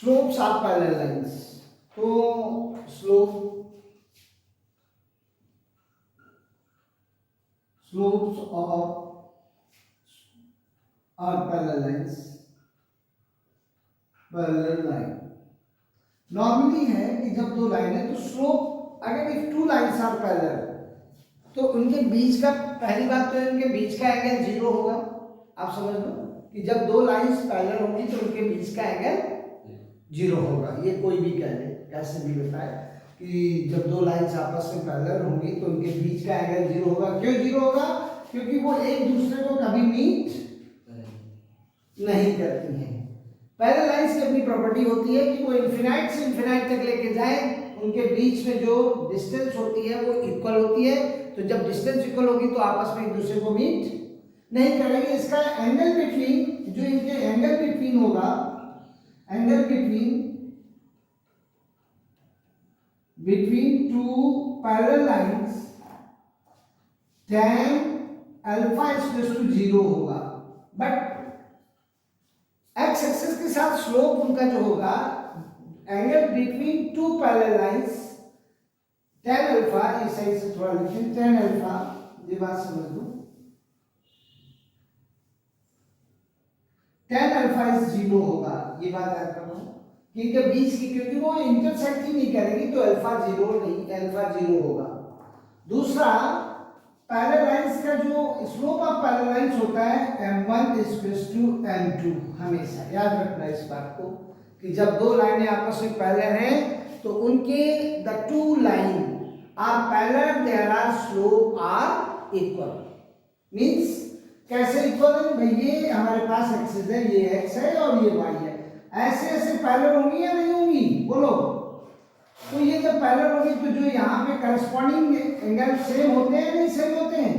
Slopes of parallel lines, तो slopes of parallel line normally है कि जब दो लाइन है तो स्लोप, अगर if two lines are parallel तो उनके बीच का, पहली बात तो उनके बीच का एंगल जीरो होगा। आप समझ लो कि जब दो लाइंस पैरेलल होंगी तो उनके बीच का एंगल जीरो होगा। ये कोई भी कह ले, कैसे भी बताए कि जब दो लाइंस आपस में पैरेलल होंगी तो उनके बीच का एंगल जीरो होगा। क्यों जीरो होगा? क्योंकि वो एक दूसरे को कभी मीट नहीं करती हैं। पैरेलल लाइंस की अपनी प्रॉपर्टी होती है कि वो इनफिनाइट से इनफिनाइट तक लेके जाए, उनके बीच में जो डिस्टेंस होती है वो इक्वल होती है। तो जब डिस्टेंस इक्वल होगी तो आपस में एक दूसरे को मीट नहीं करेंगे। इसका एंगल बिटवीन, जो इनके एंगल बिटवीन होगा, angle between two parallel lines tan alpha equals to 0 होगा। बट एक्स एक्सिस के साथ स्लोप उनका जो होगा, angle between two parallel lines tan alpha, इस साइड से थोड़ा लिखें, tan अल्फा, ये बात समझ लो, tan अल्फा इज 0 होगा। ये बात याद रखो कि इनके बीच की, क्योंकि वो इंटरसेक्ट ही नहीं करेंगी तो अल्फा 0 नहीं, अल्फा 0 होगा। दूसरा, पैरेलल लाइंस का जो स्लोप ऑफ पैरेलल लाइंस होता है m1 इक्वल्स टू m2। हमेशा याद रखना इस बात को कि जब दो लाइनें आपस में पैरेलल हैं तो उनके the two line are parallel, there are slope are equal. Means कैसे इक्वल है भाई? ये हमारे पास एक्सिस है, ये x है और ये y है, ऐसे ऐसे पैरेलल होंगी या नहीं होंगी? बोलो। तो ये जब पैरेलल होगी तो जो यहाँ पे करस्पॉन्डिंग एंगल सेम होते हैं नहीं सेम होते हैं?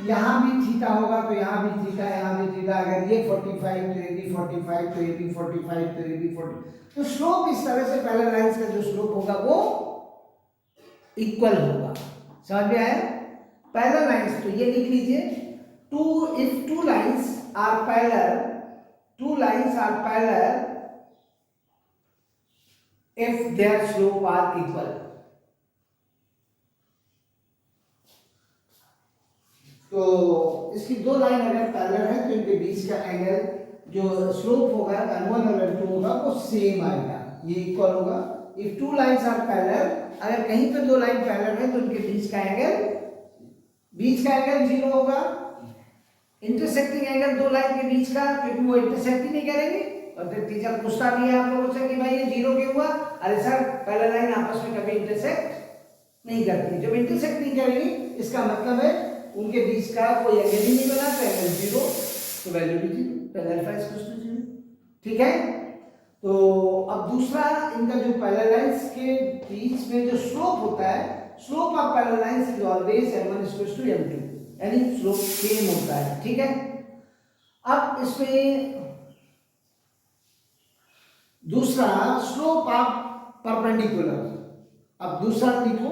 यहाँ भी थीटा होगा तो यहाँ भी थीटा, यहाँ भी थीटा। अगर ये 45 तो ये भी 45, तो ये भी 45, तो ये भी 40। तो स्लोप इस तरह से पैरेलल लाइंस का जो स्लोप होगा वो इक्वल होगा। समझ में आया? पैरेलल लाइंस तो ये लिख लीजिए, if two lines are parallel if their slope are equal। तो इसकी दो लाइन अगर पैरेलल है तो इनके बीच का एंगल जो स्लोप होगा m1 और m2 होगा वो सेम आएगा, ये इक्वल होगा। if two lines are parallel, अगर कहीं पे दो लाइन पैरेलल है तो उनके बीच का एंगल 0 होगा। इंटरसेक्टिंग एंगल दो लाइन के बीच का, क्योंकि वो इंटरसेक्ट ही नहीं करेंगे। और फिर टीचर पूछता भी है आप लोगों से कि भाई ये 0 क्यों हुआ? अरे सर, पैरेलल लाइन आपस में कभी इंटरसेक्ट नहीं करती। जब इंटरसेक्ट नहीं करेगी इसका मतलब है उनके बीच का कोई एंगल ही नहीं बना, तो एंगल 0, तो वैल्यू भी 0, पैरेलल अल्फा इक्वल्स टू 0। ठीक है? तो अब दूसरा, इनका जो पैरेलल लाइंस के बीच में जो स्लोप होता है, slope of parallel lines is always m1 equals to m2, यानी स्लोप सेम होता है। ठीक है? अब इसमें दूसरा, स्लोप ऑफ परपेंडिकुलर। अब दूसरा लिखो,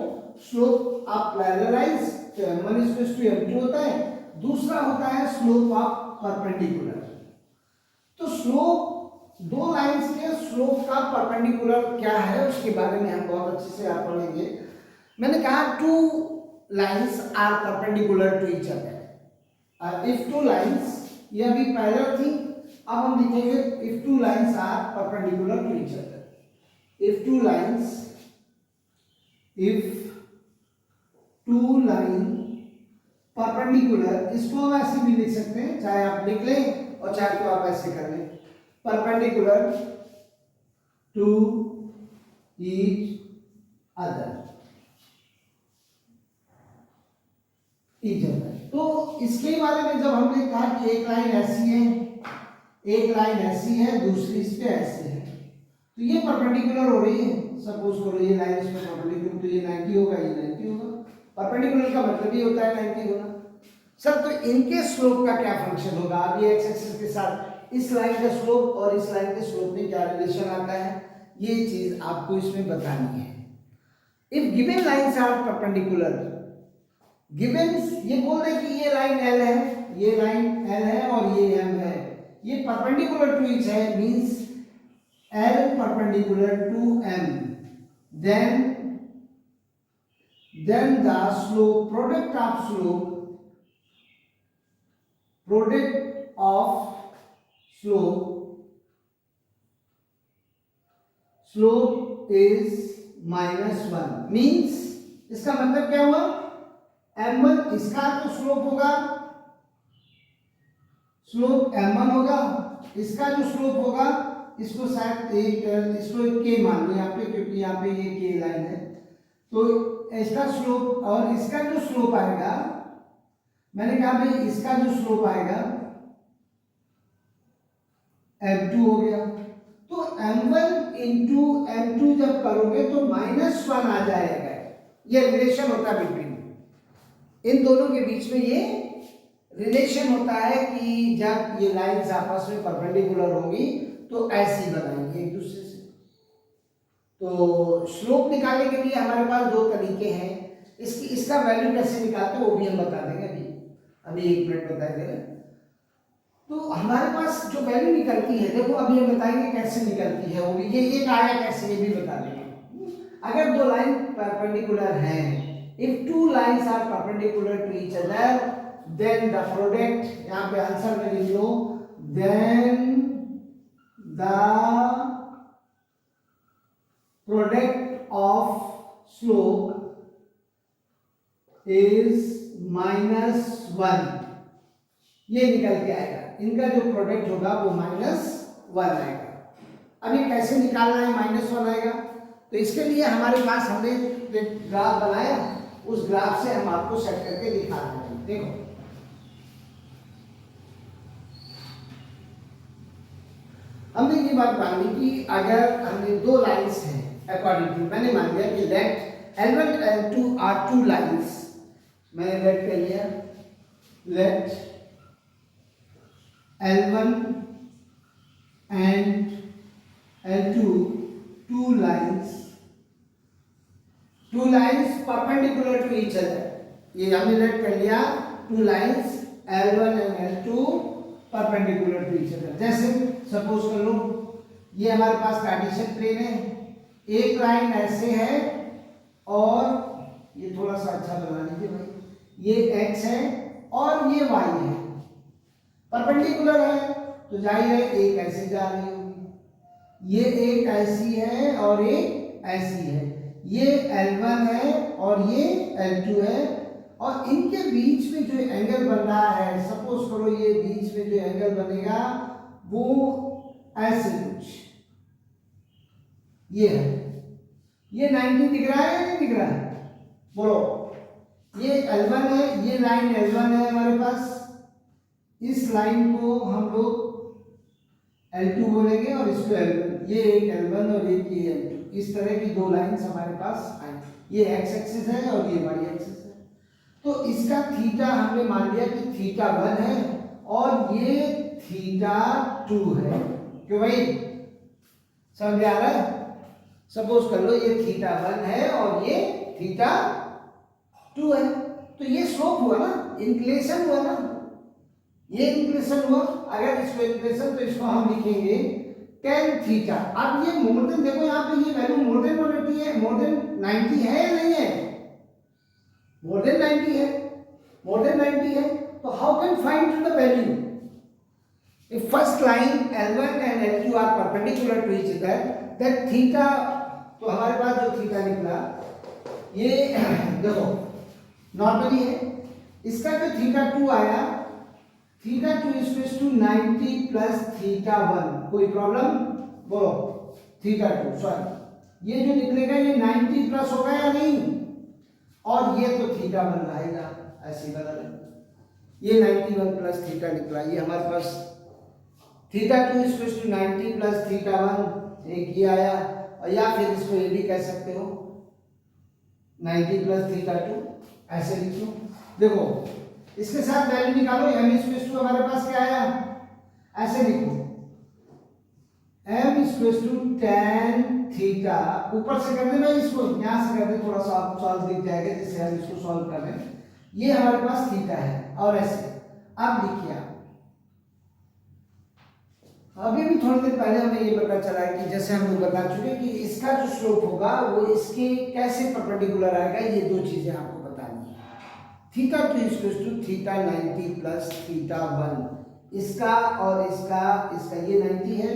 स्लोप ऑफ पैरेलल लाइंस तो m1 इक्वल्स टू m2 होता है। दूसरा होता है स्लोप ऑफ परपेंडिकुलर। तो स्लोप, दो लाइंस के स्लोप का परपेंडिकुलर क्या है उसके बारे में हम बहुत अच्छे से आप पढ़ेंगे। मैंने कहा two lines are perpendicular to each other. If two lines, ये अभी पैरेलल थी, अब हम लिखेंगे if two lines are perpendicular to each other. If two line perpendicular, इसको हम ऐसे भी लिख सकते हैं, चाहे आप लिख लें और चाहे तो आप ऐसे कर लें, परपेंडिकुलर टू ईच अदर। तो इसके बारे में जब हमने कहा कि एक लाइन ऐसी है, एक लाइन ऐसी है, दूसरी इस पे ऐसे है, तो ये परपेंडिकुलर हो रही है। सपोज करो ये लाइन इस पे परपेंडिकुलर, तो ये 90 होगा, ये 90 होगा। परपेंडिकुलर का मतलब ये होता है 90 होना। सर, तो इनके स्लोप का क्या फंक्शन होगा? अब ये एक्स एक्सिस के साथ इस लाइन का स्लोप और इस लाइन के स्लोप में क्या रिलेशन आता है, ये चीज आपको इसमें बतानी है। If given lines are perpendicular, given ये बोल दे कि ये लाइन L है, ये लाइन L है और ये M है, ये परपेंडिकुलर टू ईच है, means L perpendicular to m, then the slope, product of slope is -1 means इसका मतलब क्या हुआ, m1 इसका तो स्लोप होगा, स्लोप m1 होगा, इसका जो स्लोप होगा इसको शायद इसको k मान लो यहाँ पे, क्योंकि यहाँ पे ये k लाइन है, तो इसका स्लोप और इसका जो स्लोप आएगा, मैंने कहा भाई इसका जो स्लोप आएगा m2 हो गया, तो m1 इंटू m2 जब करोगे तो -1 आ जाएगा। ये रिलेशन होता है बिटवीन, इन दोनों के बीच में ये रिलेशन होता है कि जब ये लाइंस आपस में परपेंडिकुलर होंगी तो ऐसी बनाएंगे एक दूसरे से। तो स्लोप निकालने के लिए हमारे पास दो तरीके हैं, इसका वैल्यू कैसे निकालते हैं वो भी हम बता देंगे अभी 1 मिनट बता देंगे। तो हमारे पास जो वैल्यू निकलती है, देखो अभी हम बताएंगे कैसे निकलती है, वो भी ये एक आया कैसे ये भी बता देंगे। अगर दो लाइन परपेंडिकुलर हैं, if two lines are perpendicular to each other, then the product, यहाँ पे आंसर में लिख लो, then the product of slope is -1, ये निकल के आएगा, इनका जो प्रोडक्ट होगा वो -1 आएगा। अब ये कैसे निकालना है -1 आएगा, तो इसके लिए हमारे पास हमने ग्राफ बनाया, उस ग्राफ से हम आपको सेट करके दिखा रहे हैं। देखो हमने ये बात मान ली कि अगर हमने दो लाइंस हैं अकॉर्डिंग टू, मैंने मान लिया कि let L1 L2 are two lines, मैंने लेट कर लिया, let L1 and L2 two lines perpendicular to each other, ये हमने लेट कर लिया, two lines L1 and L2 perpendicular to each other. जैसे सपोज कर लो ये हमारे पास कार्टेशियन प्लेन है, एक लाइन ऐसे है और ये थोड़ा सा अच्छा बना लीजिए भाई, ये x है और ये y है, परपेंडिकुलर है तो जाहिर है एक ऐसे जा रही होगी, ये एक ऐसी है और एक ऐसी है, ये L1 है और ये L2 है, और इनके बीच में जो एंगल बन रहा है, सपोज करो ये बीच में जो एंगल बनेगा वो ऐसे कुछ ये है, ये 90 दिख रहा है या नहीं दिख रहा है, बोलो। ये L1 है, ये लाइन L1 है हमारे पास, इस लाइन को हम लोग L2 बोलेंगे और इसको L1, ये एक L1 और एक ये L2, इस तरह की दो लाइंस हमारे पास आई, ये x एक्सिस है और ये y एक्सिस है। तो इसका थीटा हमने मान लिया कि थीटा 1 है और ये थीटा 2 है, क्यों भाई समझ में आ रहा है? सपोज कर लो ये थीटा 1 है और ये थीटा 2 है, तो ये स्लोप हुआ ना, इंक्लिनेशन हुआ ना, ये इंक्लिनेशन हुआ। अगर इसको इंक्लिनेशन तो इसको हम लिखेंगे tan थीटा। अब ये मोर देन, देखो यहाँ पे ये वैल्यू मोर देन 180 है, मोर देन 90 है या नहीं है, मोर देन 90 है, मोर देन 90 है, तो how can find the value if first line L1 and L2 are perpendicular to each other, that theta, तो हमारे पास जो थीटा निकला ये देखो नॉर्मली है, इसका जो थीटा 2 आया, theta 2 equals to 90 plus theta 1, कोई प्रॉब्लम बोलो, थीटा 2 सॉरी ये जो निकलेगा ये 90 प्लस होगा या नहीं, और ये तो थीटा 1 रहेगा, ऐसे बदल ये 91 प्लस थीटा निकला, ये हमारे पास theta 2 equals to 90 plus theta 1, एक ये आया, और या फिर इसको ये भी कह सकते हो 90 प्लस थीटा 2, ऐसे लिखो। देखो इसके साथ वैल्यू निकालो, m इक्वल्स टू हमारे पास क्या आया, ऐसे लिखो m equals to tan theta, ऊपर से कर देना इसको, यहां से कर दे, थोड़ा सा आप सॉल्व दिख जाएगा जिससे हम इसको सॉल्व कर रहे हैं, ये हमारे पास थीटा है और ऐसे। अब लिखिए अभी भी थोड़ी देर पहले हमें ये पता चला है कि जैसे हम लोग बता चुके कि इसका जो स्लोप होगा वो इसके कैसे परपेंडिकुलर आएगा, ये दो चीजें आपको बतानी है। Theta 2 equals to theta 90 plus theta 1, इसका और इसका ये 90 है।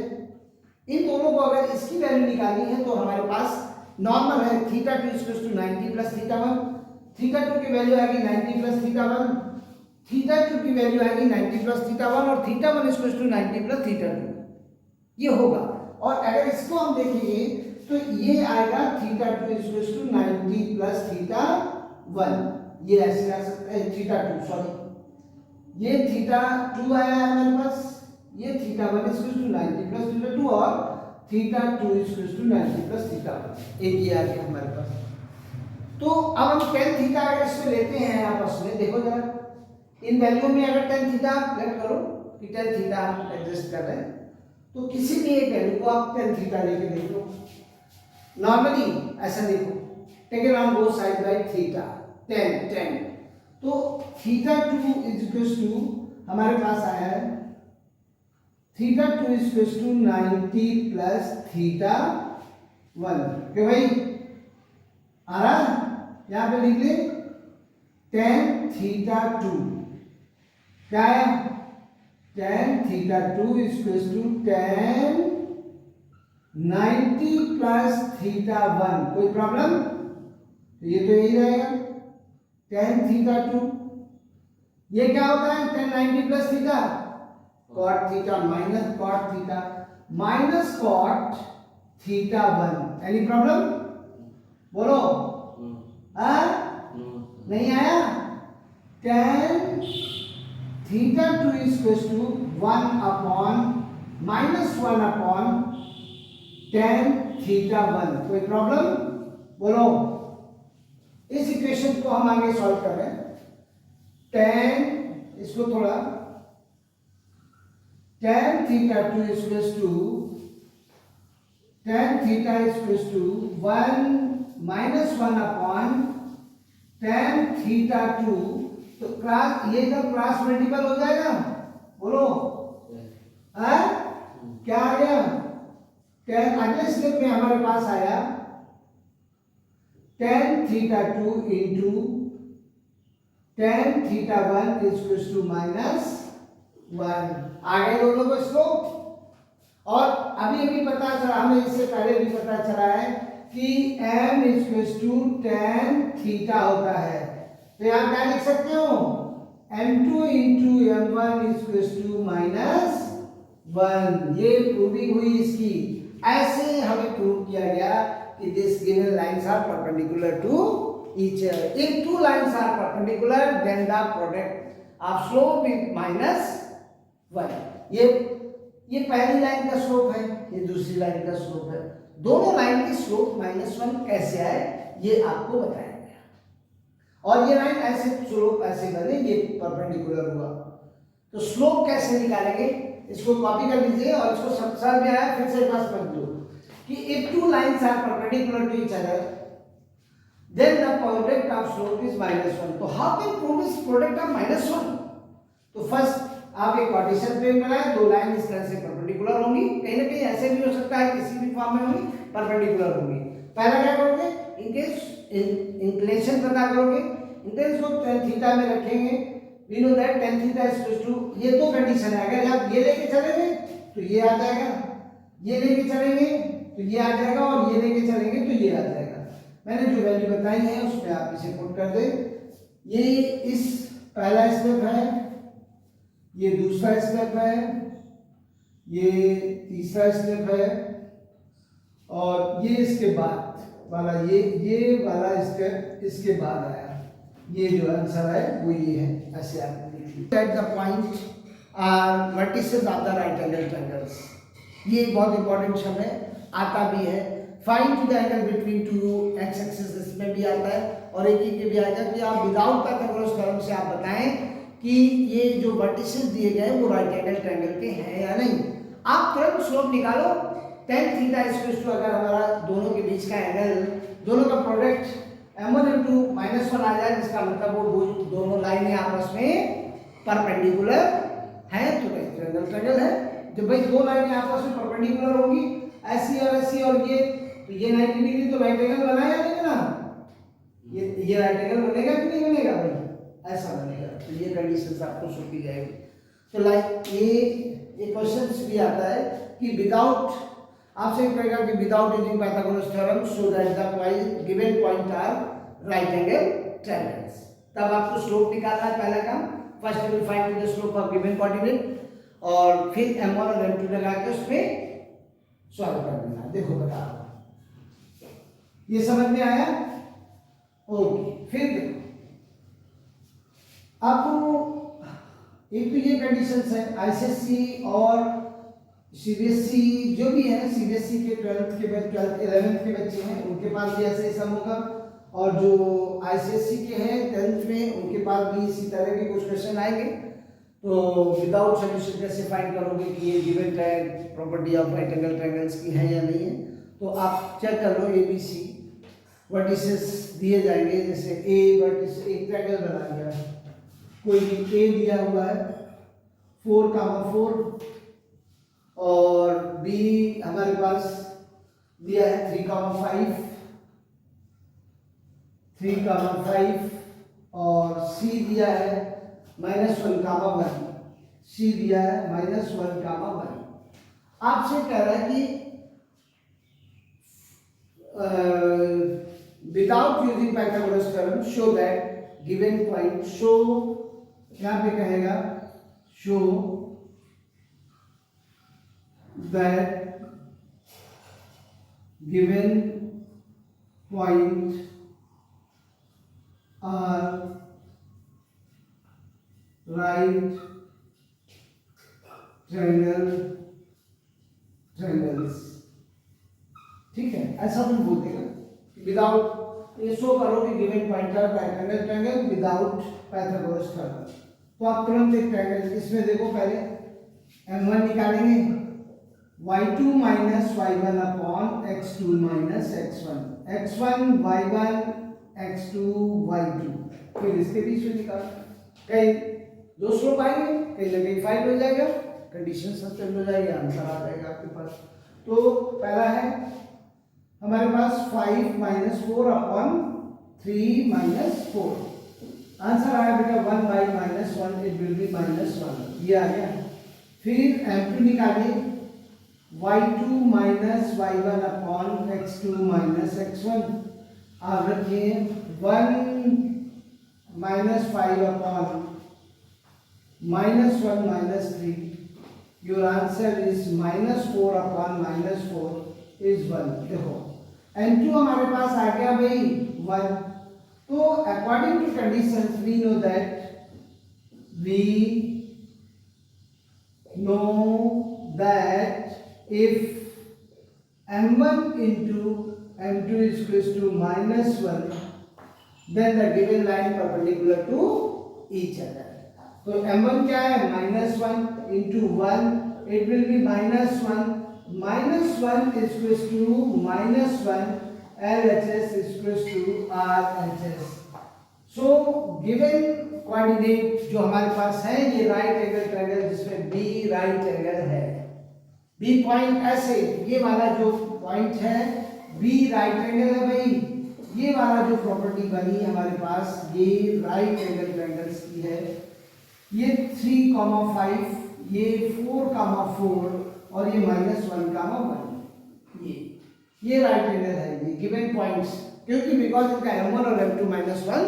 इन दोनों को अगर इसकी वैल्यू निकालनी है तो हमारे पास नॉर्मल है theta 2 equals to 90 plus theta 1। Theta 2 की वैल्यू आएगी 90 प्लस थीटा 1, थीटा 2 की वैल्यू आएगी 90 प्लस थीटा 1 और theta 1 equals to 90 plus theta 2, ये होगा। और अगर इसको हम देखेंगे तो ये आएगा theta 2 equals to 90 plus theta 1, ये ऐसे आ सकता है थीटा 2, सॉरी ये थीटा 2 आया है हमारे पास, ये theta 1 equals to 90 plus theta 2 और theta 2 equals to 90 plus theta 1, एक ये आ गया हमारे पास। तो अब हम tan थीटा अगर इसमें लेते हैं आपस में, देखो जरा इन वैल्यू में अगर tan थीटा प्लॉट करो कि tan थीटा हम एडजस्ट कर रहे हैं, तो किसी भी एक वैल्यू को आप tan थीटा लेके देख लो। नॉर्मली ऐसा देखो, take it on both side by theta tan, तो थीटा 2 इज इक्वल्स टू हमारे पास आया है theta 2 is equals to 90 plus theta 1, क्यों भाई आ रहा, यहां पे लिख ले tan थीटा 2, क्या है tan theta 2 equals to tan 90 plus theta 1, कोई प्रॉब्लम, तो ये तो यही रहेगा tan थीटा 2। ये क्या होता है tan 90 plus theta, cot theta minus cot theta minus cot theta 1, any problem बोलो, नहीं आया। tan theta 2 equals to 1 upon minus 1 upon tan theta 1, कोई प्रॉब्लम बोलो। इस इक्वेशन को हम आगे सॉल्व कर रहे हैं। tan इसको थोड़ा tan theta 2 equals to tan theta equals to 1 minus 1 upon tan theta 2, तो क्रॉस ये जब क्रॉस मल्टीपल हो जाएगा बोलो, क्या आ गया tan, अगले स्टेप में हमारे पास आया tan थीटा 2 इंटू tan theta 1 equals to minus 1, आ गए दोनों को स्लोप। और अभी पता चला हमें, इससे पहले भी पता चला है कि m equals to tan theta होता है, तो यहां क्या लिख सकते हो m2 into m1 equals to minus 1, ये प्रूविंग हुई इसकी। ऐसे हमें प्रूव किया गया कि this given lines are perpendicular to each other, if two lines are perpendicular then the product of slope is minus 1। ये पहली लाइन का स्लोप है, ये दूसरी लाइन का स्लोप है, दोनों लाइन की स्लोप माइनस 1 कैसे आए ये आपको बताया गया। और ये लाइन ऐसे स्लोप ऐसे बने, ये परपेंडिकुलर हुआ, तो स्लोप कैसे निकालेंगे, इसको कॉपी कर लीजिए और इसको समझ में आया फिर से एक बार समझ लो कि if two lines are perpendicular to each other then the product of slope is -1, तो how can prove this product of -1? तो फर्स्ट आप एक कार्टेशियन प्लेन बनाएं, दो लाइन इस तरह से परपेंडिकुलर होंगी, कहीं ना कहीं ऐसे भी हो सकता है किसी भी फॉर्म में होंगी, परपेंडिकुलर होंगी। पहला क्या करोगे, इनके इंक्लिनेशन पता करोगे, इंक्लिनेशन को tan थीटा में रखेंगे, we know that tan theta is equal to, ये दो कंडीशन है, अगर आप ये लेके चलेंगे तो ये आ जाएगा, ये लेके चलेंगे तो ये आ जाएगा और ये लेके चलेंगे तो ये आ जाएगा। मैंने जो वैल्यू बताई है उसमें आप इसे पुट कर दे। ये इस पहला स्टेप है, ये दूसरा स्टेप है, ये तीसरा स्टेप है और ये इसके बाद वाला ये वाला स्टेप इसके बाद आया। ये जो आंसर है वो ये है, ऐसे आप लिखिए। At the point are vertices of the right angle triangles, ये बहुत इंपॉर्टेंट शब्द है, आता भी है। Find the angle between two x axis, इसमें भी आता है और एक ही भी आएगा कि आप विदाउट पाइथागोरस थ्योरम से आप बताएं कि ये जो वर्टिसेस दिए गए वो राइट एंगल ट्रायंगल के हैं या नहीं। आप तुरंत स्लोप निकालो, tan थीटा इक्वल्स टू, अगर हमारा दोनों के बीच का एंगल, दोनों का प्रोडक्ट m1 into -1 आ जाए, जिसका मतलब वो दोनों लाइनें आपस में परपेंडिकुलर हैं तो राइट एंगल ट्रायंगल है। जब भाई दो लाइनें आपस में परपेंडिकुलर होगी, ऐसी और ये, तो ये 90 डिग्री तो राइट एंगल बनाया नहीं ना, ये राइट एंगल बनेगा कि नहीं बनेगा भाई, ऐसा बनेगा। तो ये कंडीशंस आपको शो की जाएगी। तो लाइक ये क्वेश्चन भी आता है कि विदाउट, आपसे कहेगा कि without using Pythagoras theorem show that the given point are right angle triangles. तब आपको स्लोप निकालना है, पहला काम। First you will find the slope of given coordinate और फिर m1 और m2 लगा के उसमें सॉल्व कर देना। देखो बता रहा, ये समझ में आया? ओके, फिर देखो आपको एक तो ये कंडीशंस है, आईसीएससी और सीबीएसई जो भी है, सीबीएसई के 12th के बाद 12th 11th के बच्चे हैं उनके पास भी ऐसे ही सम होगा, और जो आईसीएससी के हैं 10th में उनके पास भी इसी तरह के कुछ क्वेश्चन आएंगे। तो विदाउट सॉल्यूशन कैसे फाइंड करोगे कि ये given property of right angle triangles की है या नहीं है? तो आप चेक कर लो, एबीसी वर्टिसेस दिए जाएंगे, जैसे ए वर्टिस एक ट्रायंगल बना लिया, कोई ए दिया हुआ है 4,4 और बी हमारे पास दिया है 3,5 और सी दिया है -1,1, सी दिया है -1,1। आपसे कह रहा है कि without using Pythagoras theorem show that given point, show यहाँ पे कहेगा show that given point are right triangles. ठीक है, ऐसा तुम बोल देगा विदाउट, ये शो करो कि given point are right angle triangle without Pythagoras theorem. तो आप तुरंत एक ट्रायंगल, इसमें देखो पहले m1 निकालेंगे, y2 minus y1 upon x2 minus x1, x1 y1 x2 y2, फिर इसके बीच में निकाल, कहीं दो स्लोप आएंगे, कहीं ना कहीं फाइंड हो जाएगा, कंडीशन सस्टेन हो जाएगी, आंसर आ जाएगा आपके पास। तो पहला है हमारे पास 5 माइनस 4 अपॉन 3 माइनस 4, आंसर आया बेटा 1 by -1, इट विल बी -1, ये आ गया। फिर m2 निकालिए, y2 minus y1 upon x2 minus x1, आप रखिए 1 minus 5 upon -1 minus 3, your answer is -4 upon -4 is 1। देखो m2 हमारे पास आ गया भाई 1, तो according to conditions we know that if m1 into m2 is equals to -1, then the given line perpendicular to each other. तो m1 क्या है, -1 into 1, it will be -1, -1 is equals to -1, LHS is equals to RHS. So given coordinate जो हमारे पास है, ये right angle triangle जिसमें B right angle है, B point ऐसे, ये वाला जो पॉइंट है B राइट एंगल है भाई, ये वाला जो प्रॉपर्टी बनी हमारे पास, ये राइट एंगल ट्रायंगल्स की है, ये 3,5, ये 4,4 और ये -1,1, ये राइट एंगल है, ये गिवन पॉइंट्स, क्योंकि बिकॉज इनका m1 और m2 -1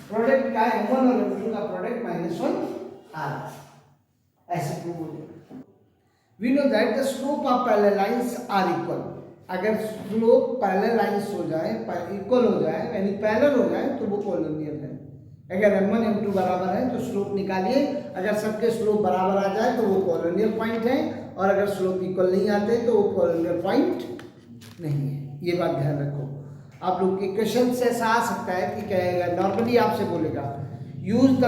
प्रोडक्ट का, m1 और m2 का प्रोडक्ट -1 आ रहा है, ऐसे प्रूव हो जाएगा। We know that the slope of parallel lines are equal. अगर स्लोप पैरेलल लाइंस हो जाए, इक्वल हो जाए, यानी पैरेलल हो जाए, तो वो पॉलिनोमियल है। अगर m1 m2 बराबर है तो स्लोप निकालिए, अगर सबके स्लोप बराबर आ जाए तो वो पॉलिनोमियल पॉइंट है, और अगर स्लोप इक्वल नहीं आते तो वो पॉलिनोमियल पॉइंट नहीं है। ये बात ध्यान रखो। आप लोग के क्वेश्चन से ऐसा आ सकता है कि कहेगा, नॉर्मली आपसे बोलेगा use the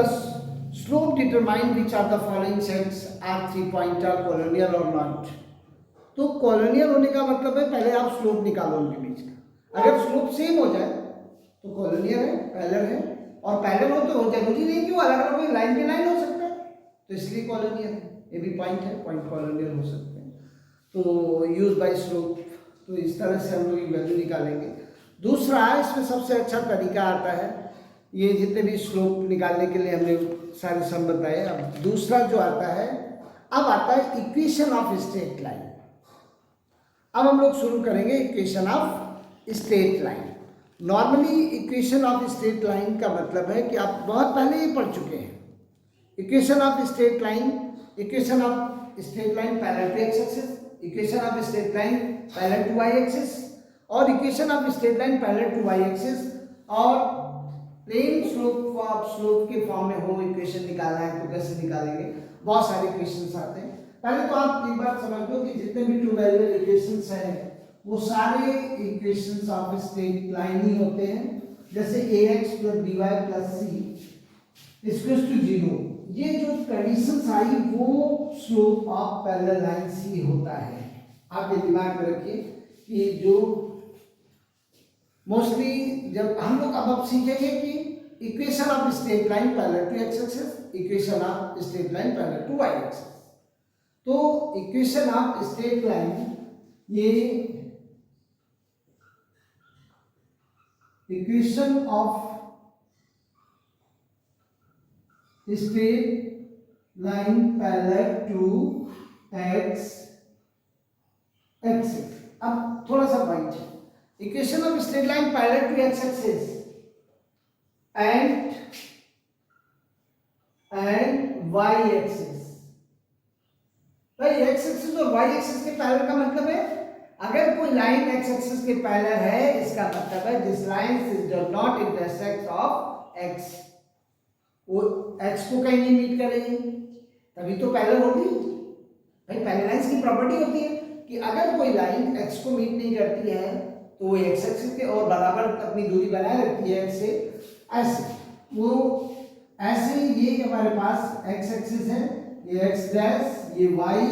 slope determine which are the following sets are 3 pointer collinear or not. तो कॉलोनियल होने का मतलब है पहले आप स्लोप निकालो उनके बीच का, अगर स्लोप सेम हो जाए तो कॉलोनियल है, पैरेलल है, और पैरेलल हो तो जरूरी नहीं कि वो अलग अलग लाइन पे लाइन हो सकता है, तो इसलिए कॉलोनियल है। ये भी पॉइंट है, पॉइंट कॉलोनियल हो सकते हैं। तो यूज बाय स्लोप, तो इस तरह से हम लोग एक वैल्यू निकालेंगे। दूसरा इसमें सबसे अच्छा तरीका आता है, ये जितने भी स्लोप निकालने के लिए हमने सारे सम बताए। अब दूसरा जो आता है, अब आता है इक्वेशन ऑफ स्ट्रेट लाइन। अब हम लोग शुरू करेंगे equation of straight line. Normally equation of straight line का मतलब है कि आप बहुत पहले ही पढ़ चुके हैं। Equation of straight line, equation of straight line parallel to x axis, equation of straight line parallel to Y axis, और equation of straight line parallel to Y axis, और प्लेन स्लोप के फॉर्म में हो equation निकालना है तो कैसे निकालेंगे, बहुत सारे इक्वेशंस आते हैं। पहले तो आप एक बात समझ लो कि जितने भी टू वेरिएबल इक्वेशंस हैं वो सारे इक्वेशंस ऑफ स्ट्रेट लाइन ही होते हैं। जैसे ax + by + c = 0, ये जो कंडीशंस आई वो स्लोप ऑफ पैरेलल लाइंस ही होता है। आप ये दिमाग में रखिए कि जो मोस्टली जब हम लोग अब सीखेंगे कि equation of straight line parallel to x axis, equation of straight line parallel to Y axis. तो इक्वेशन ऑफ स्ट्रेट लाइन, ये equation of straight line parallel to x axis. अब थोड़ा सा पॉइंट है, equation of straight line parallel to x axis and y axis. भाई x axis और y axis के parallel का मतलब है, अगर कोई लाइन एक्स एक्सिस के पैरेलल है, इसका मतलब है this line does not intersect of x, वो एक्स को कहीं नहीं मीट करेगी, तभी तो पैरेलल होगी। भाई पैरेलल लाइंस की प्रॉपर्टी होती है कि अगर कोई लाइन एक्स को मीट नहीं करती है तो वो एक्स एक्सिस के और बराबर अपनी दूरी बनाए रखती है एक्स से, ऐसे वो ऐसे ये हमारे पास एक्स एक्सिस है, ये एक्स डैश, ये वाई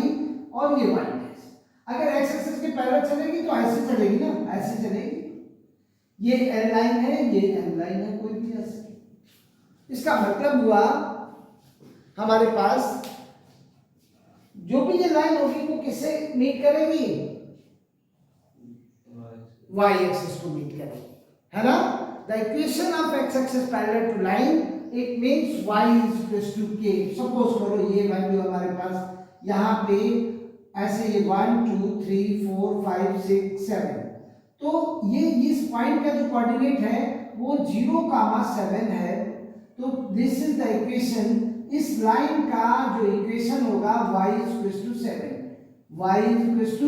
और ये वाई डैश। अगर एक्स एक्सिस के पैरेलल चलेगी तो ऐसे चलेगी ना, ऐसे चलेगी। ये एल लाइन है, ये एम लाइन है, कोई भी ऐसे। इसका मतलब हुआ हमारे पास जो भी ये लाइन होगी वो किससे मीट करेगी, वाई एक्सिस को मीट करेगी, है ना। The equation of x axis parallel to line, it means y = k। Suppose करो ये वैल्यू हमारे पास यहाँ पे ऐसे ये 1 2 3 4 5 6 7, तो ये इस पॉइंट का जो कोऑर्डिनेट है वो 0,7 है। तो दिस इज द इक्वेशन, इस लाइन का जो इक्वेशन होगा y = 7, y =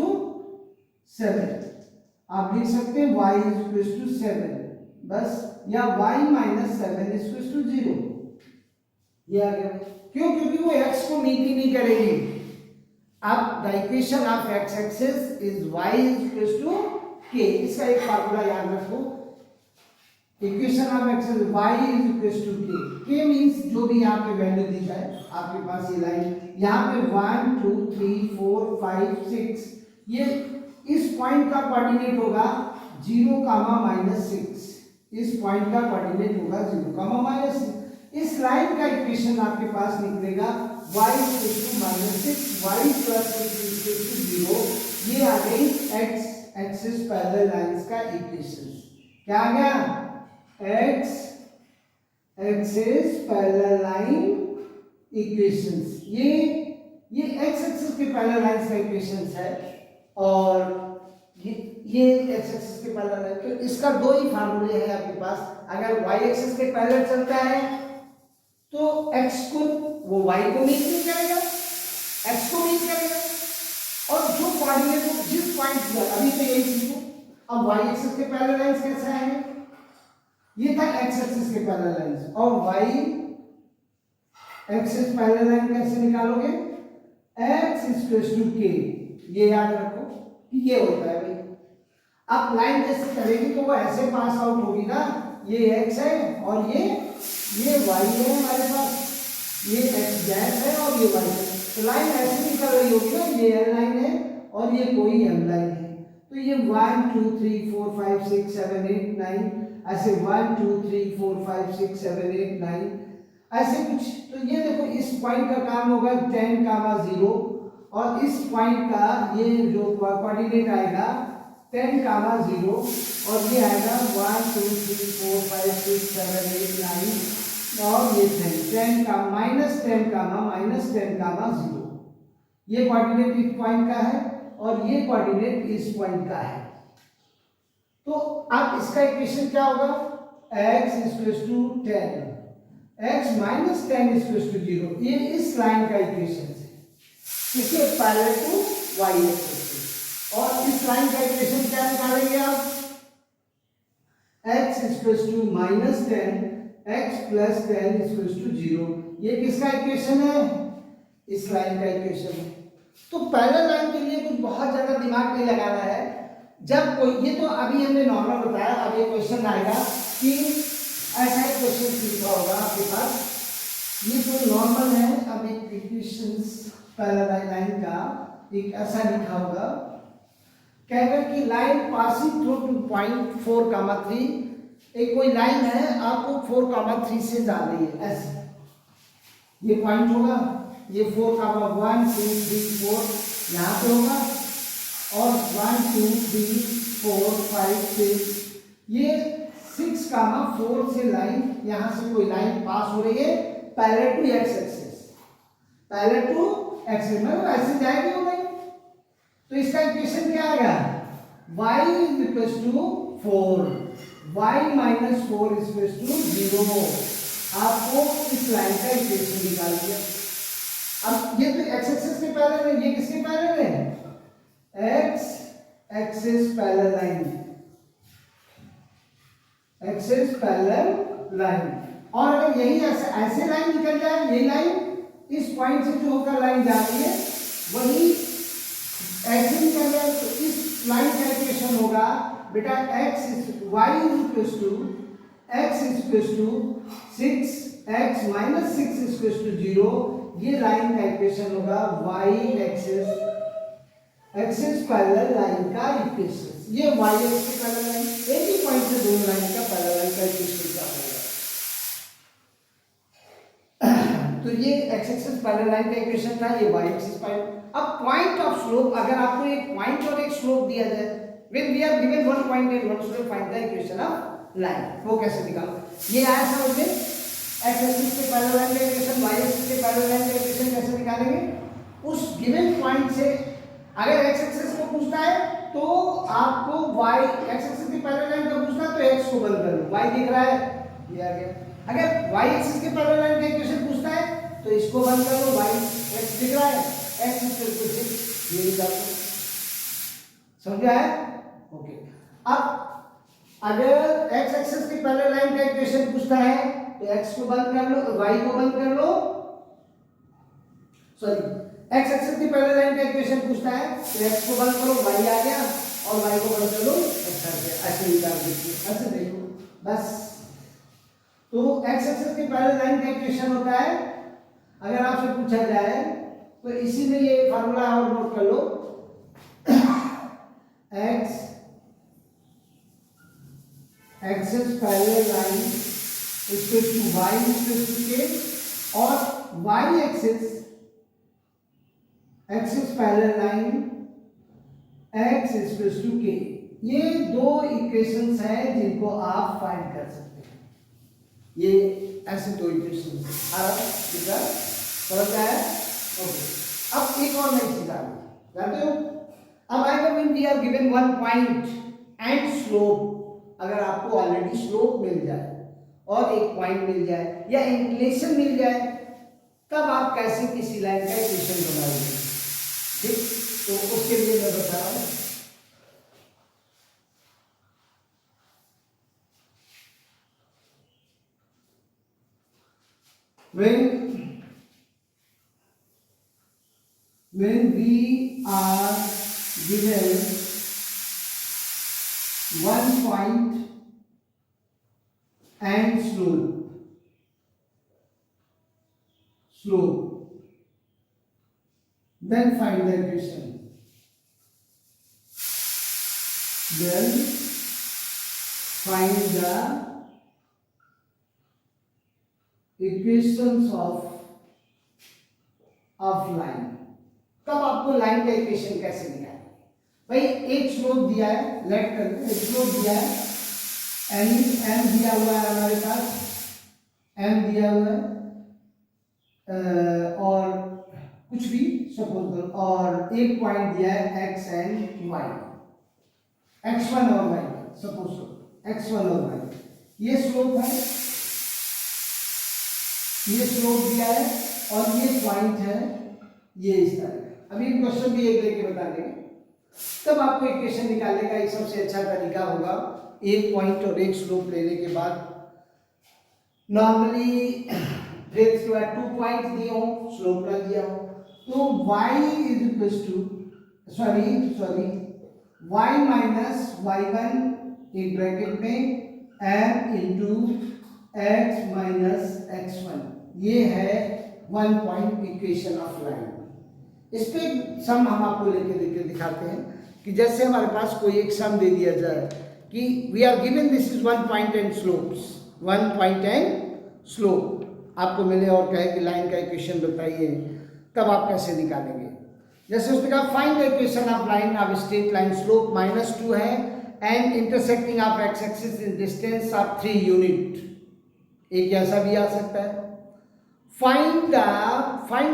7। आप लिख सकते हैं y = 7 बस, या y - 7 = 0। ये आ गया। क्यों? क्योंकि वो x को मीट ही नहीं करेगी। अब the equation of x axis is y = k। इसका एक फार्मूला याद रखो, equation of x is y = k। k means जो भी यहाँ पे वैल्यू दी जाए, आपके पास ये लाइन यहाँ पे 1 2 3 4 5 6, ये इस पॉइंट का कोऑर्डिनेट होगा 0,-6। इस पॉइंट का कोऑर्डिनेट होगा 0,-6। इस लाइन का इक्वेशन आपके पास निकलेगा y = -6, y + 6 = 0। ये आ गई x एक्सिस पैरेलल लाइंस का इक्वेशन। क्या आ गया? x axis parallel line equations. ये x एक्सिस के पैरेलल लाइंस का इक्वेशंस है, और ये x एक्सिस के पैरेलल है। तो इसका दो ही फार्मूले हैं आपके पास। अगर y एक्सिस के पैरेलल चलता है तो x को वो y को मीट नहीं करेगा, x को मीट करेगा, और जो कोऑर्डिनेट को जिस पॉइंट पर अभी तो यही सीखो। अब y एक्सिस के पैरेलल लाइंस कैसे आएंगे? ये था x एक्सिस के पैरेलल लाइंस, और y एक्सिस पैरेलल लाइन कैसे निकालोगे? x = k। ये याद रखो कि ये होता है भाई। अब लाइन जैसे चलेगी तो वो ऐसे पास आउट होगी ना, ये x है और ये y है हमारे पास, ये x डैश है और ये y है, तो लाइन ऐसे निकल रही होगी ना, ये l लाइन है और ये कोई m लाइन है। तो ये 1 2 3 4 5 6 7 8 9 ऐसे 1 2 3 4 5 6 7 8 9, ऐसे कुछ। तो ये देखो इस पॉइंट का काम होगा 10 कामा 0 और इस पॉइंट का ये जो कोऑर्डिनेट आएगा 10 कामा 0 और ये आएगा 1 2 3 4 5 6 7 8 9 और ये 10 का -10 कामा 0। ये कोऑर्डिनेट इस पॉइंट का है और ये कोऑर्डिनेट इस पॉइंट का है। तो अब इसका इक्वेशन क्या होगा, x = 10 x - 10 = 0। ये इस लाइन का इक्वेशन है, इसके पैरेलल टू y एक्सिस। और इस लाइन का इक्वेशन क्या निकालेंगे आप, x = -10 x + 10 = 0। ये किसका इक्वेशन है, इस लाइन का इक्वेशन है। तो पैरेलल लाइन के लिए कुछ बहुत ज्यादा दिमाग नहीं लगाना है। जब कोई, ये तो अभी हमने नॉर्मल बताया, अब ये क्वेश्चन आएगा कि ऐसा ही क्वेश्चन लिखा होगा आपके पास, ये तो नॉर्मल है। अब एक इक्वेशंस पैरेलल लाइन का एक ऐसा लिखा होगा, कहेगा कि line passing through two point 4,3, एक कोई लाइन है आपको 4,3 से जा रही है, ऐसे ये पॉइंट होगा, ये 4,1 2 3 4 यहाँ पे होगा और 1 2 3 4 5 6 ये 6,4 से लाइन, यहाँ से कोई लाइन पास हो रही है parallel to x axis, parallel to x axis, मतलब ऐसे जाएगी वो लाइन। तो इसका इक्वेशन क्या आएगा, y = 4 y - 4 = 0। आपको इस लाइन का इक्वेशन निकाल दिया। अब ये तो x एक्सिस के पैरेलल है, ये किसके पैरेलल है, x axis parallel line, axis parallel line. और अगर यही ऐसे लाइन निकल जाए, यही लाइन इस पॉइंट से जो होकर लाइन जा रही है वही ऐसे निकल जाए, तो इस लाइन का इक्वेशन होगा बेटा y = 6 x - 6 = 0। ये लाइन का इक्वेशन होगा y एक्सिस पैरेलल लाइन का इक्वेशन। ये y एक्सिस पैरेलल लाइन, एक ही पॉइंट से दोनों लाइन का पैरेलल लाइन का इक्वेशन क्या होगा। तो ये x एक्सिस पैरेलल लाइन का इक्वेशन था, ये y एक्सिस पैरेलल। अब पॉइंट ऑफ स्लोप, अगर आपको एक पॉइंट और एक स्लोप दिया जाए, when we are given one point and one slope, find the equation of line, वो कैसे निकालो। ये आया समझ में, x एक्सिस के पैरेलल लाइन का इक्वेशन, y एक्सिस के पैरेलल लाइन का इक्वेशन कैसे निकालेंगे। उस गिवन पॉइंट से अगर x एक्सिस को पूछता है तो आपको y x एक्सिस के पैरेलल लाइन का पूछता है तो x को बंद कर लो, y दिख रहा है, ये आ गया। अगर y एक्सिस के पैरेलल लाइन का इक्वेशन पूछता है तो इसको बंद कर लो, y x दिख रहा है, x = 6, ये निकाल लो। समझा है, ओके। अब अगर x एक्सिस के पैरेलल लाइन का इक्वेशन पूछता है तो x को बंद कर लो, y को बंद कर लो, सॉरी x एक्सिस की पैरेलल लाइन का इक्वेशन पूछता है तो x को बंद करो, y आ गया, और y को बंद कर लो, x आ गया। ऐसे निकाल दीजिए, ऐसे देखो बस। तो x एक्सिस की पैरेलल लाइन का इक्वेशन होता है, अगर आपसे पूछा जाए तो इसी में ये फार्मूला और नोट कर लो, x axis parallel line = y = k और y axis axis parallel line x = k। ये दो इक्वेशंस हैं जिनको आप फाइंड कर सकते हैं। ये ऐसे दो इक्वेशंस हैं, समझ आया, ओके। अब एक और नई चीज आ गई, जानते हो, अब आएगा when we are given one point and slope. अगर आपको ऑलरेडी स्लोप मिल जाए और एक पॉइंट मिल जाए या इंक्लिनेशन मिल जाए, तब आप कैसे किसी लाइन का इक्वेशन बनाओगे, ठीक। तो उसके लिए मैं बता रहा हूं, when we are given one point and slope, then find the equation, then find the equations of line. तब आपको लाइन का इक्वेशन कैसे निकालेंगे? भाई एक स्लोप दिया है, लेट कर एक स्लोप दिया है, एम दिया हुआ है हमारे पास, एम दिया हुआ है और कुछ भी सपोज करो, और एक पॉइंट दिया है एक्स एंड वाई, x1 और y1 सपोज करो, x1 और y, ये स्लोप है, ये स्लोप दिया है और ये पॉइंट है, ये इस तरह। अभी क्वेश्चन भी एक लेके बता देंगे, तब आपको इक्वेशन निकालने का एक सबसे अच्छा तरीका होगा एक पॉइंट और एक स्लोप लेने के बाद नॉर्मली फिर इसके बाद 2 पॉइंट दिए हो, स्लोप ना दिया हो, तो y is equal to sorry y minus y1 एक ब्रैकेट में m into x minus x1, ये है 1 पॉइंट इक्वेशन ऑफ लाइन। इस पे सम हम आपको लेके दिखाते हैं कि जैसे हमारे पास कोई एक सम दे दिया जाए कि we are given this is 1 point and slopes, 1 point and slope आपको मिले और कहे कि लाइन का इक्वेशन बताइए, तब आप कैसे निकालेंगे? जैसे उसने कहा find the equation of line of straight line, slope -2 है and intersecting of x axis in distance of 3 unit, एक ऐसा भी आ सकता है। Find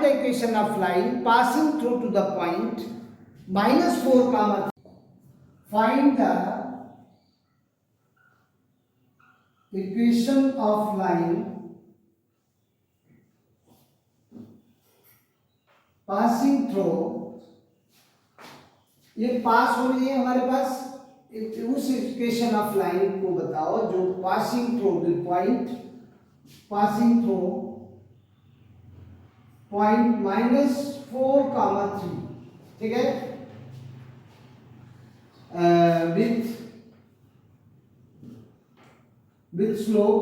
the equation of line passing through to the point -4 comma. Find the equation of line passing through, ये पास हो रही है हमारे पास, उस इक्वेशन ऑफ लाइन को बताओ जो passing through the point, passing through point -4 कामा 3, ठीक है, विथ स्लोप,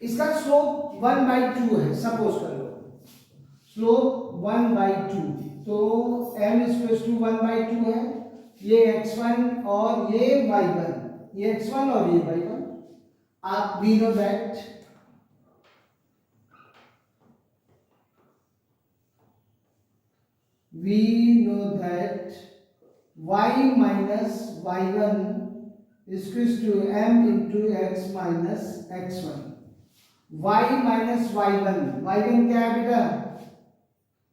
इसका स्लोप 1/2 है, सपोज कर लो स्लोप 1/2, तो m इक्वल्स टू 1/2 है, ये x1 और ये y1, ये x1 और ये y1, आप we know that y minus y1 is equals to m into x minus x1, y minus y1 क्या है बेटा,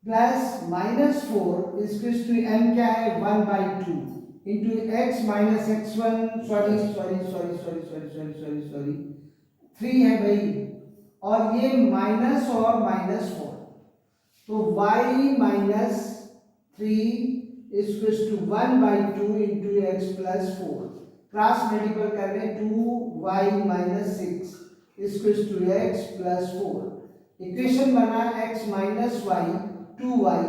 plus -4 is equals to m क्या है 1/2 into x minus x1, sorry 3 है भाई, और ये माइनस और -4, तो y minus 3 is equals to 1/2 into x plus 4, cross multiple कर रहे हैं, 2y minus 6 is equals to x plus 4, equation बना x minus y 2y,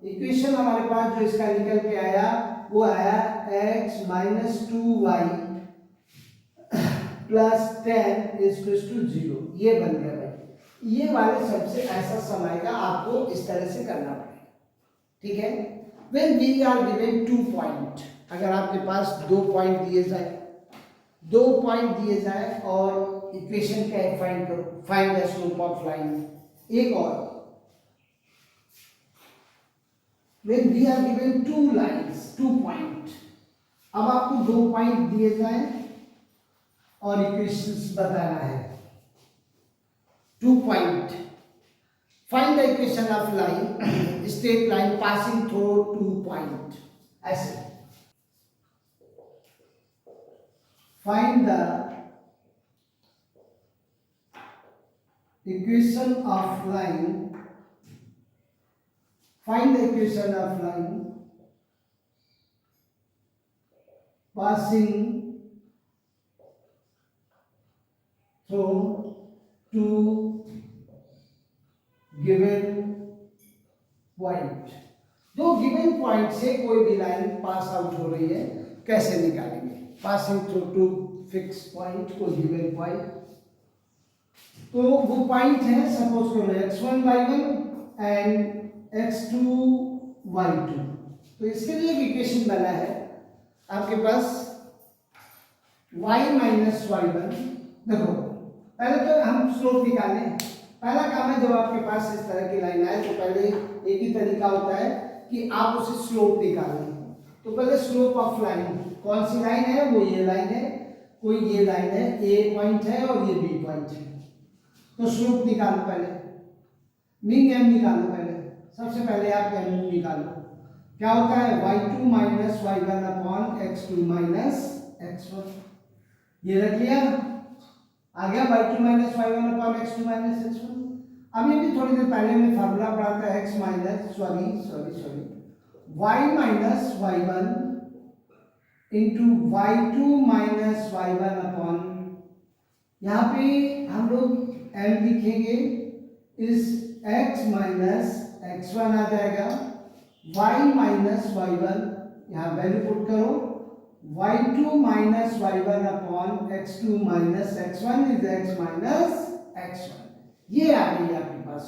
equation हमारे पास जो इसका निकल के आया वो आया x minus 2y plus 10 is equals to 0, ये बन गया भाई। ये वाले सबसे ऐसा समय का आपको इस तरह से करना पड़ेगा, ठीक है। When we are given 2 point, अगर आपके पास 2 पॉइंट दिए जाए और इक्वेशन क्या है, फाइंड करो, find the slope of line. एक और, when we are given 2 lines, 2 point, अब आपको 2 पॉइंट दिए जाए और इक्वेशंस बताना है, 2 point, find the equation of line straight line passing through 2 point, ऐसे find the equation of line, find the equation of line passing through 2 given point. दो given point से कोई भी लाइन पास आउट हो रही है, कैसे निकालेंगे? पासिंग थ्रू 2 फिक्स पॉइंट को गिवन पॉइंट, तो वो पॉइंट है सपोज करो x1 y1 and x2 y2, तो इसके लिए इक्वेशन बना है आपके पास y minus y1, देखो पहले तो हम स्लोप निकालें। पहला काम है, जब आपके पास इस तरह की लाइन आए तो पहले एक ही तरीका होता है कि आप उसे स्लोप निकालें। तो पहले स्लोप ऑफ लाइन, कौन सी लाइन है, वो ये लाइन है, कोई ये लाइन है, ए पॉइंट है और ये बी पॉइंट है। तो स्लोप निकालो पहले, मीन एम निकालो पहले। सबसे पहले आप एम निकालो, क्या होता है y2 minus y1 upon x2 minus x1। ये रख लिया, आ गया y2 minus y1 upon x2 minus x1। अभी भी थोड़ी देर पहले में फार्मूला पढ़ा था x minus sorry y minus y1 into y2 minus y1 upon, यहाँ पे हम लोग m लिखेंगे इस x माइनस x1 आ जाएगा, y माइनस y1 यहाँ वैल्यू पुट करो, y2 minus y1 upon x2 minus x1 is x minus x1। ये आ गई आपके पास।